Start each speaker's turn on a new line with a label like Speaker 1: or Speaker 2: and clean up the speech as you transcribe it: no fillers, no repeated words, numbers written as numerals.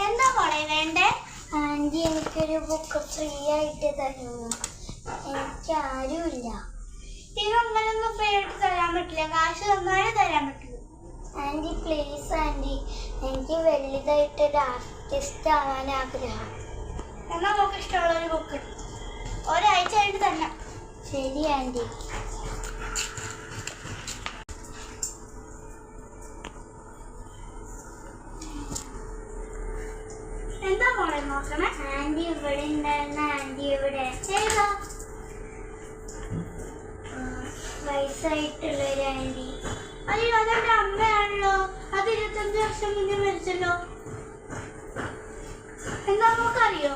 Speaker 1: എന്താ മോളെ വേണ്ടേ?
Speaker 2: ആൻറ്റി എനിക്കൊരു ബുക്ക് ഫ്രീ ആയിട്ട് തരുന്നു. എനിക്ക് ആരുമില്ല.
Speaker 1: ഇതൊങ്ങനൊന്നും ഫ്രീ ആയിട്ട് തരാൻ പറ്റില്ല, കാശ് തന്നാലേ തരാൻ പറ്റുള്ളൂ.
Speaker 2: ആൻറ്റി പ്ലീസ് ആൻറ്റി, എനിക്ക് വലുതായിട്ടൊരു ആർട്ടിസ്റ്റ് ആവാൻ ആഗ്രഹം.
Speaker 1: എന്നാൽ നമുക്ക് ഇഷ്ടമുള്ളൊരു ബുക്ക് ഒരാഴ്ച കഴിഞ്ഞിട്ട് തന്നെ.
Speaker 2: ശരി ആൻറ്റി.
Speaker 1: എന്താ മോളെ നോക്കണേ?
Speaker 2: ആൻറ്റി ഇവിടെ ഉണ്ടായിരുന്ന ആൻറ്റി ഇവിടെ
Speaker 1: ഏതാ?
Speaker 2: വയസ്സായിട്ടുള്ളൊരു ആൻറ്റി.
Speaker 1: അയ്യോ, അതെന്റെ അമ്മയാണല്ലോ. അത് 25 വർഷം മുന്നേ മരിച്ചല്ലോ. എന്താ നമുക്കറിയോ?